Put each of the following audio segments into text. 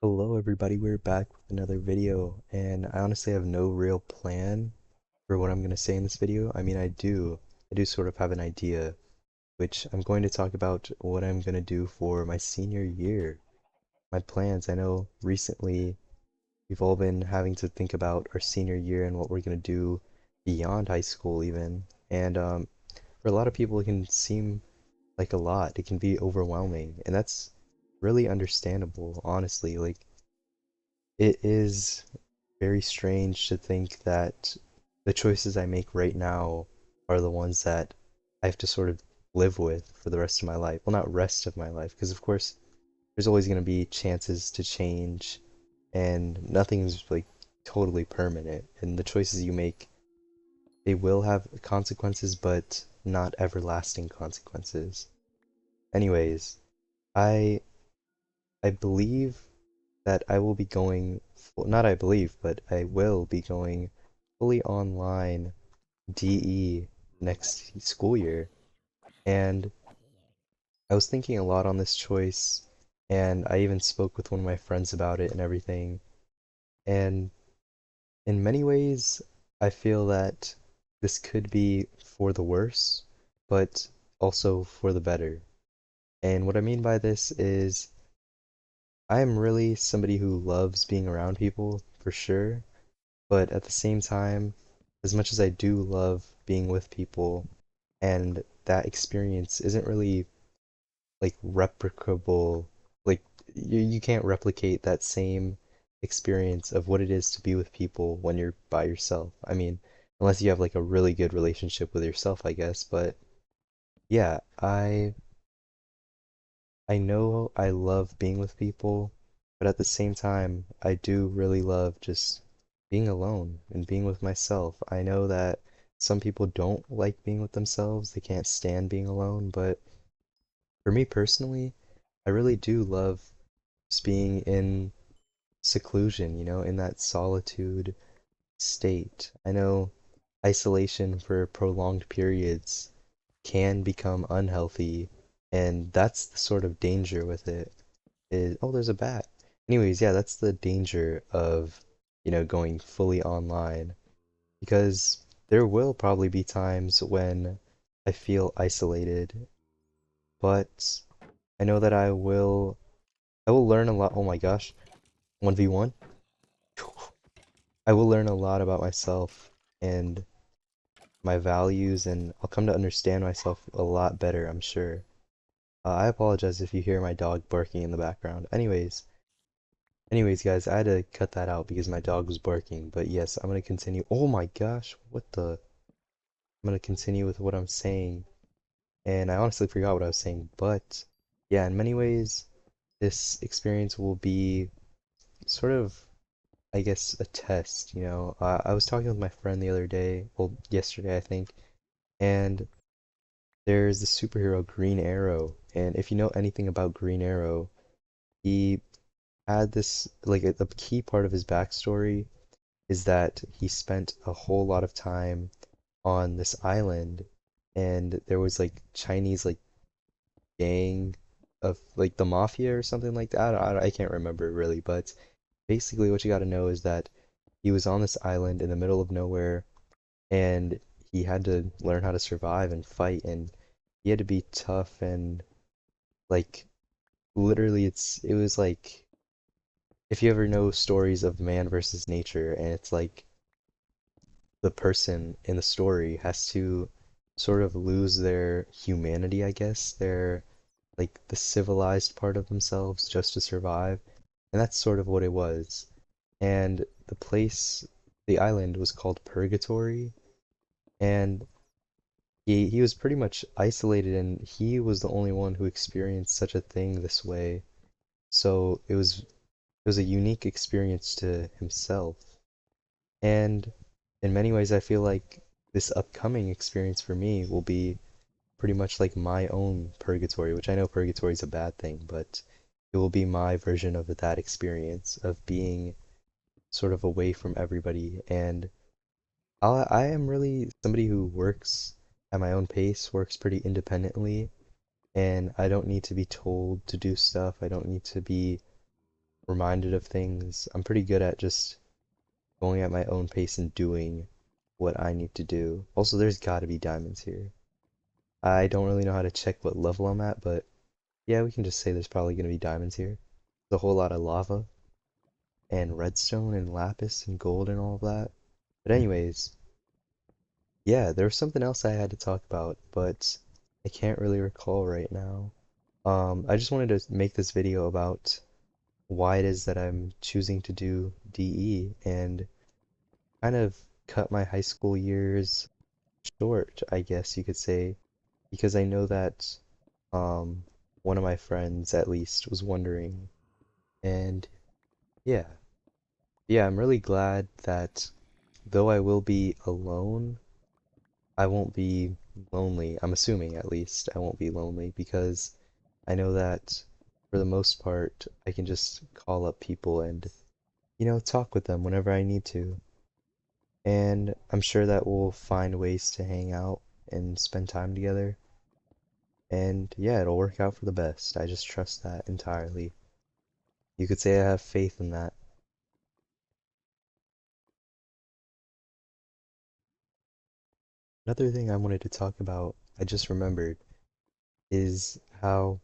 Hello everybody, we're back with another video, and I honestly have no real plan for what I'm going to say in this video. I do sort of have an idea, which I'm going to talk about what I'm going to do for my senior year. My plans. I know recently we've all been having to think about our senior year and what we're going to do beyond high school even. And for a lot of people it can seem like a lot. It can be overwhelming, and that's really understandable, honestly. Like it is very strange to think that the choices I make right now are the ones that I have to sort of live with for the rest of my life. Well, not rest of my life, because of course there's always going to be chances to change, and nothing's like totally permanent. And the choices you make, they will have consequences, but not everlasting consequences. Anyways, I I believe that I will be going, not I believe, but I will be going fully online DE next school year. And I was thinking a lot on this choice, and I even spoke with one of my friends about it and everything. And in many ways, I feel that this could be for the worse, but also for the better. And what I mean by this is I am really somebody who loves being around people for sure, but at the same time, as much as I do love being with people, and that experience isn't really like replicable, like you can't replicate that same experience of what it is to be with people when you're by yourself. I mean, unless you have like a really good relationship with yourself, I guess. But yeah, I know I love being with people, but at the same time, I do really love just being alone and being with myself. I know that some people don't like being with themselves, they can't stand being alone, but for me personally, I really do love just being in seclusion, in that solitude state. I know isolation for prolonged periods can become unhealthy, and that's the sort of danger with it is, oh, there's a bat. Anyways, yeah, that's the danger of, going fully online because there will probably be times when I feel isolated, but I know that I will learn a lot. Oh my gosh, 1v1. I will learn a lot about myself and my values, and I'll come to understand myself a lot better, I'm sure. I apologize if you hear my dog barking in the background. Anyways, guys, I had to cut that out because my dog was barking. But yes, I'm gonna continue. Oh my gosh, what the? I'm gonna continue with what I'm saying. And I honestly forgot what I was saying. But yeah, in many ways, this experience will be sort of, I guess, a test, I was talking with my friend the other day, well, yesterday, I think, and there's the superhero Green Arrow. And if you know anything about Green Arrow, he had this, like, a key part of his backstory is that he spent a whole lot of time on this island, and there was like Chinese like gang of like the mafia or something like that. I can't remember really, but basically what you got to know is that he was on this island in the middle of nowhere, and he had to learn how to survive and fight, and he had to be tough and like literally it was like if you ever know stories of man versus nature, and it's like the person in the story has to sort of lose their humanity, I guess, their like the civilized part of themselves just to survive. And that's sort of what it was. And the island was called Purgatory, and he was pretty much isolated, and he was the only one who experienced such a thing this way. So it was a unique experience to himself. And in many ways, I feel like this upcoming experience for me will be pretty much like my own purgatory, which I know purgatory is a bad thing, but it will be my version of that experience of being sort of away from everybody. And I am really somebody who works at my own pace, works pretty independently, and I don't need to be told to do stuff. I don't need to be reminded of things. I'm pretty good at just going at my own pace and doing what I need to do. Also, there's gotta be diamonds here. I don't really know how to check what level I'm at, but yeah, we can just say there's probably gonna be diamonds here. There's a whole lot of lava and redstone and lapis and gold and all of that. But anyways, yeah, there was something else I had to talk about, but I can't really recall right now. I just wanted to make this video about why it is that I'm choosing to do DE and kind of cut my high school years short, I guess you could say, because I know that um, one of my friends at least was wondering, and yeah, yeah, I'm really glad that though I will be alone, I won't be lonely. I'm assuming at least I won't be lonely because I know that for the most part I can just call up people and, talk with them whenever I need to. And I'm sure that we'll find ways to hang out and spend time together. And yeah, it'll work out for the best. I just trust that entirely. You could say I have faith in that. Another thing I wanted to talk about, I just remembered, is how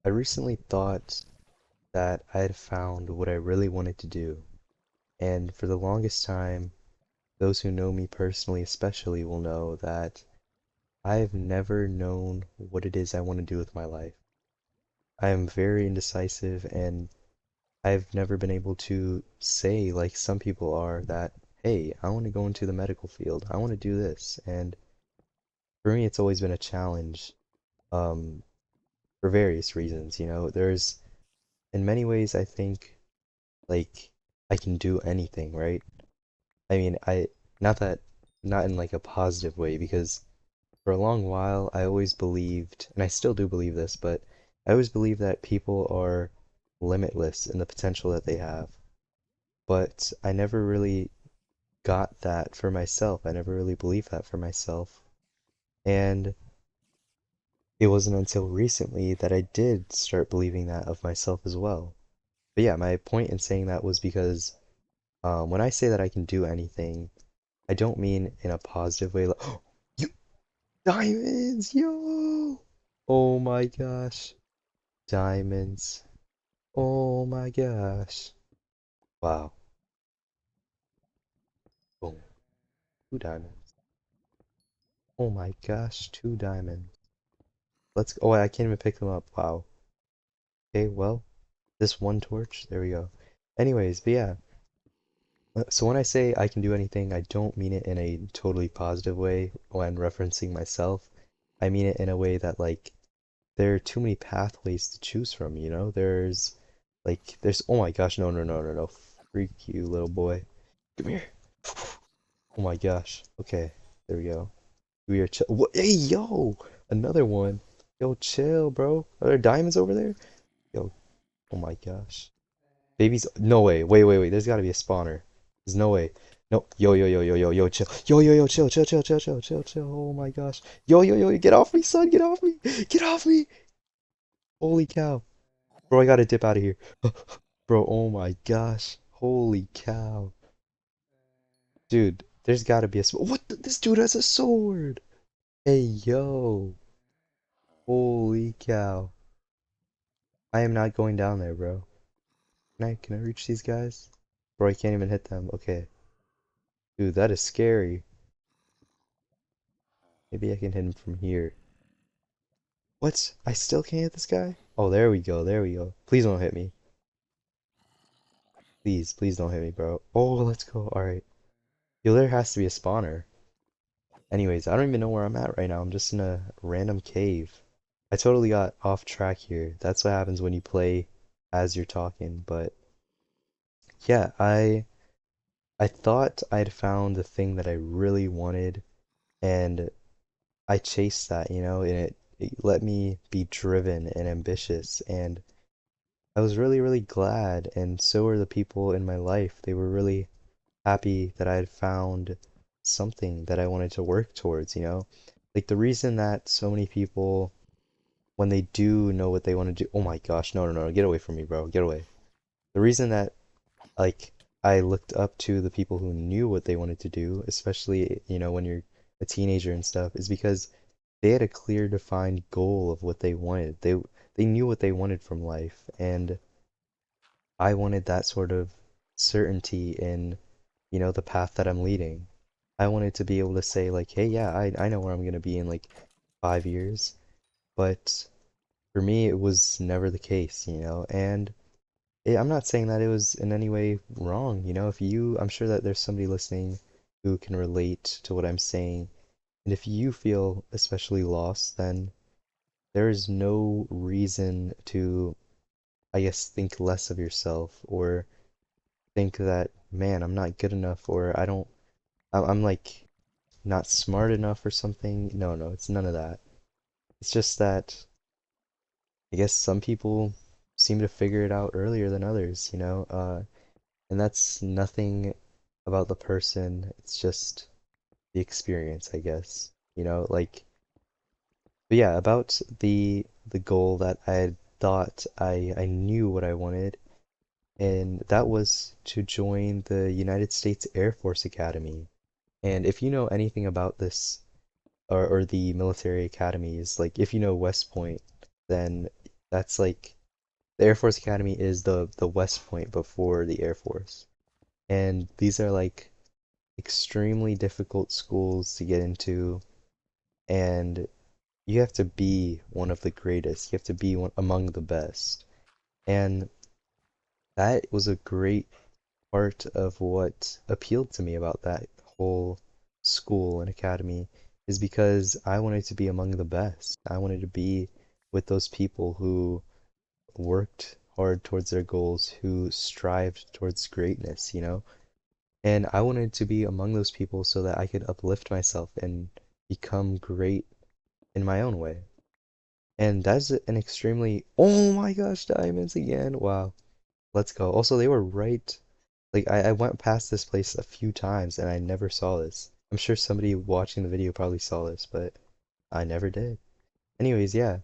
I recently thought that I had found what I really wanted to do. And for the longest time, those who know me personally especially will know that I've never known what it is I want to do with my life. I am very indecisive and I've never been able to say, like some people are, that, hey, I want to go into the medical field. I want to do this. And for me, it's always been a challenge, um, for various reasons. In many ways, I think, like, I can do anything, right? I mean, not that, not in like a positive way, because for a long while, I always believed, and I still do believe this, but I always believe that people are limitless in the potential that they have. But I never really got that for myself. I never really believed that for myself. And it wasn't until recently that I did start believing that of myself as well. But yeah, my point in saying that was because when I say that I can do anything, I don't mean in a positive way. Like, oh, you diamonds, yo! Oh my gosh, diamonds. Oh my gosh. Wow. Boom. Two diamonds. Oh my gosh, two diamonds. Let's go. Oh, I can't even pick them up. Wow. Okay, well, this one torch. There we go. Anyways, but yeah. So when I say I can do anything, I don't mean it in a totally positive way when referencing myself. I mean it in a way that like there are too many pathways to choose from, you know? There's oh my gosh, no no no no no. Freak you little boy. Come here. Oh my gosh. Okay, there we go. We are chill. What? Hey yo! Another one. Yo, chill, bro. Are there diamonds over there? Yo, oh my gosh. Babies, no way. Wait, wait, wait. There's got to be a spawner. There's no way. No. Yo, yo, yo, yo, yo, yo, chill. Yo, yo, yo, chill, chill, chill, chill, chill, chill, chill. Oh my gosh. Yo, yo, yo, get off me, son. Get off me. Get off me. Holy cow. Bro, I gotta dip out of here. Bro, oh my gosh. Holy cow. Dude, there's gotta be a what? This dude has a sword. Hey, yo. Holy cow. I am not going down there, bro. Can I reach these guys? Bro, I can't even hit them. Okay. Dude, that is scary. Maybe I can hit him from here. What? I still can't hit this guy? Oh, there we go. There we go. Please don't hit me. Please, please don't hit me, bro. Oh, let's go. Alright. Yo, there has to be a spawner. Anyways, I don't even know where I'm at right now. I'm just in a random cave. I totally got off track here. That's what happens when you play as you're talking. But yeah, I thought I'd found the thing that I really wanted, and I chased that, and it let me be driven and ambitious, and I was really, really glad, and so were the people in my life. They were really happy that I had found something that I wanted to work towards. Like the reason that so many people, when they do know what they want to do, oh my gosh, no, no, no, get away from me, bro, get away. the reason that like I looked up to the people who knew what they wanted to do, especially, when you're a teenager and stuff, is because they had a clear defined goal of what they wanted. They knew what they wanted from life, and I wanted that sort of certainty in, the path that I'm leading. I wanted to be able to say like, hey, yeah, I know where I'm gonna be in like 5 years, but for me it was never the case, and I'm not saying that it was in any way wrong, I'm sure that there's somebody listening who can relate to what I'm saying, and if you feel especially lost, then there is no reason to, I guess, think less of yourself or think that, man, I'm not good enough or I'm like not smart enough or something. No, no, it's none of that. It's just that I guess some people seem to figure it out earlier than others, and that's nothing about the person. It's just the experience, I guess. Like, but yeah, about the goal that I had thought I knew what I wanted, and that was to join the United States Air Force Academy. And if you know anything about this or the military academies, like if you know West Point, then that's like the Air Force Academy is the West Point before the Air Force. And these are like extremely difficult schools to get into, and you have to be one of the greatest. You have to be among the best. And that was a great part of what appealed to me about that whole school and academy is because I wanted to be among the best. I wanted to be with those people who worked hard towards their goals, who strived towards greatness, And I wanted to be among those people so that I could uplift myself and become great in my own way. And that's an extremely, oh my gosh, diamonds again. Wow. Let's go. Also, they were right. Like, I went past this place a few times and I never saw this. I'm sure somebody watching the video probably saw this, but I never did. Anyways, yeah,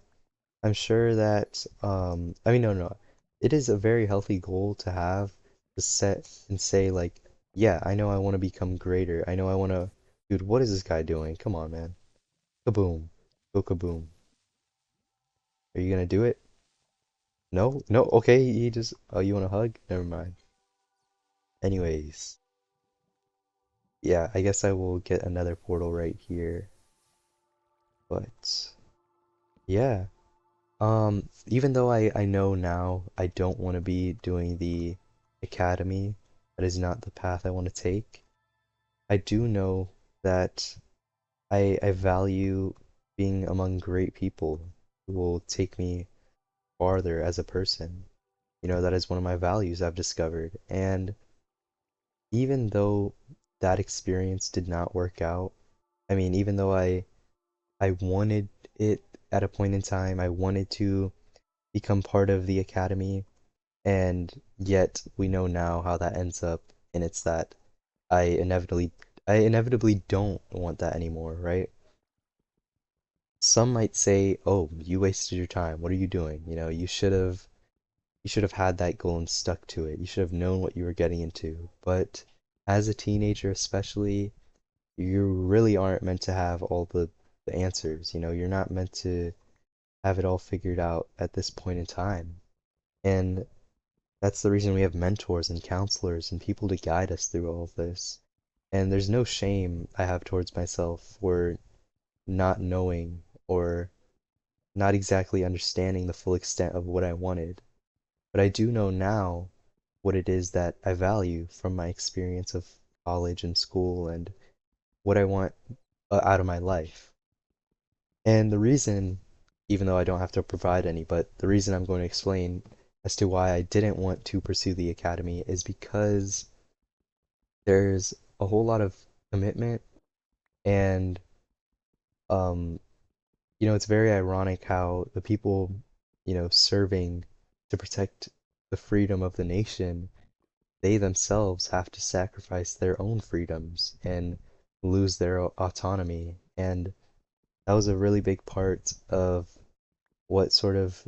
I'm sure that, I mean, no, no. It is a very healthy goal to have to set and say, like, yeah, I know I want to become greater. I know I want to, dude, what is this guy doing? Come on, man. Kaboom. Go kaboom. Are you gonna do it? No? No? Okay, he just, oh, you want a hug? Never mind. Anyways, yeah, I guess I will get another portal right here. But yeah, even though I know now I don't want to be doing the academy, that is not the path I want to take. I do know that I value being among great people who will take me farther as a person. That is one of my values I've discovered. And even though that experience did not work out, I mean, even though I wanted it at a point in time, I wanted to become part of the academy, and yet we know now how that ends up, and it's that I inevitably I inevitably don't want that anymore, right? Some might say, "Oh, you wasted your time. What are you doing? You should have had that goal and stuck to it. You should have known what you were getting into." But as a teenager, especially, you really aren't meant to have all the answers. You're not meant to have it all figured out at this point in time. And that's the reason we have mentors and counselors and people to guide us through all of this. And there's no shame I have towards myself for not knowing or not exactly understanding the full extent of what I wanted. But I do know now what it is that I value from my experience of college and school and what I want out of my life. And the reason, even though I don't have to provide any, but the reason I'm going to explain as to why I didn't want to pursue the academy is because there's a whole lot of commitment and um it's very ironic how the people, serving to protect the freedom of the nation, they themselves have to sacrifice their own freedoms and lose their autonomy. And that was a really big part of what sort of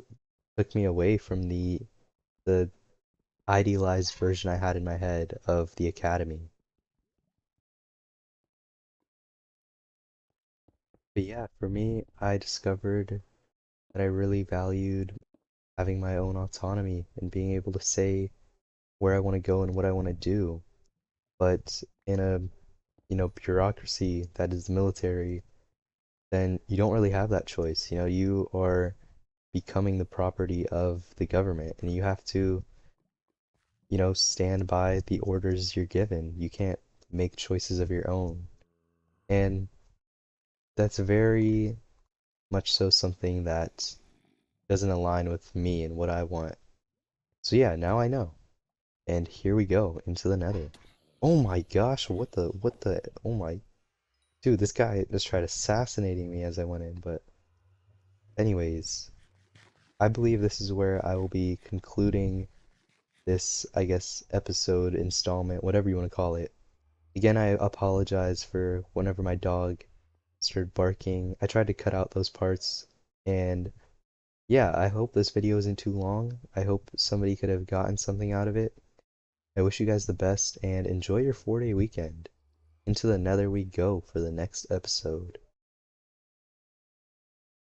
took me away from the idealized version I had in my head of the academy. But yeah, for me, I discovered that I really valued having my own autonomy and being able to say where I want to go and what I want to do. But in a, bureaucracy that is the military, then you don't really have that choice. You are becoming the property of the government and you have to, stand by the orders you're given. You can't make choices of your own. And that's very much so something that doesn't align with me and what I want. So yeah, now I know. And here we go into the nether. Oh my gosh, oh my, dude, this guy just tried assassinating me as I went in, but anyways, I believe this is where I will be concluding this, I guess, episode, installment, whatever you want to call it. Again, I apologize for whenever my dog started barking. I tried to cut out those parts, and yeah, I hope this video isn't too long. I hope somebody could have gotten something out of it. I wish you guys the best and enjoy your 4-day weekend. Into the nether we go for the next episode.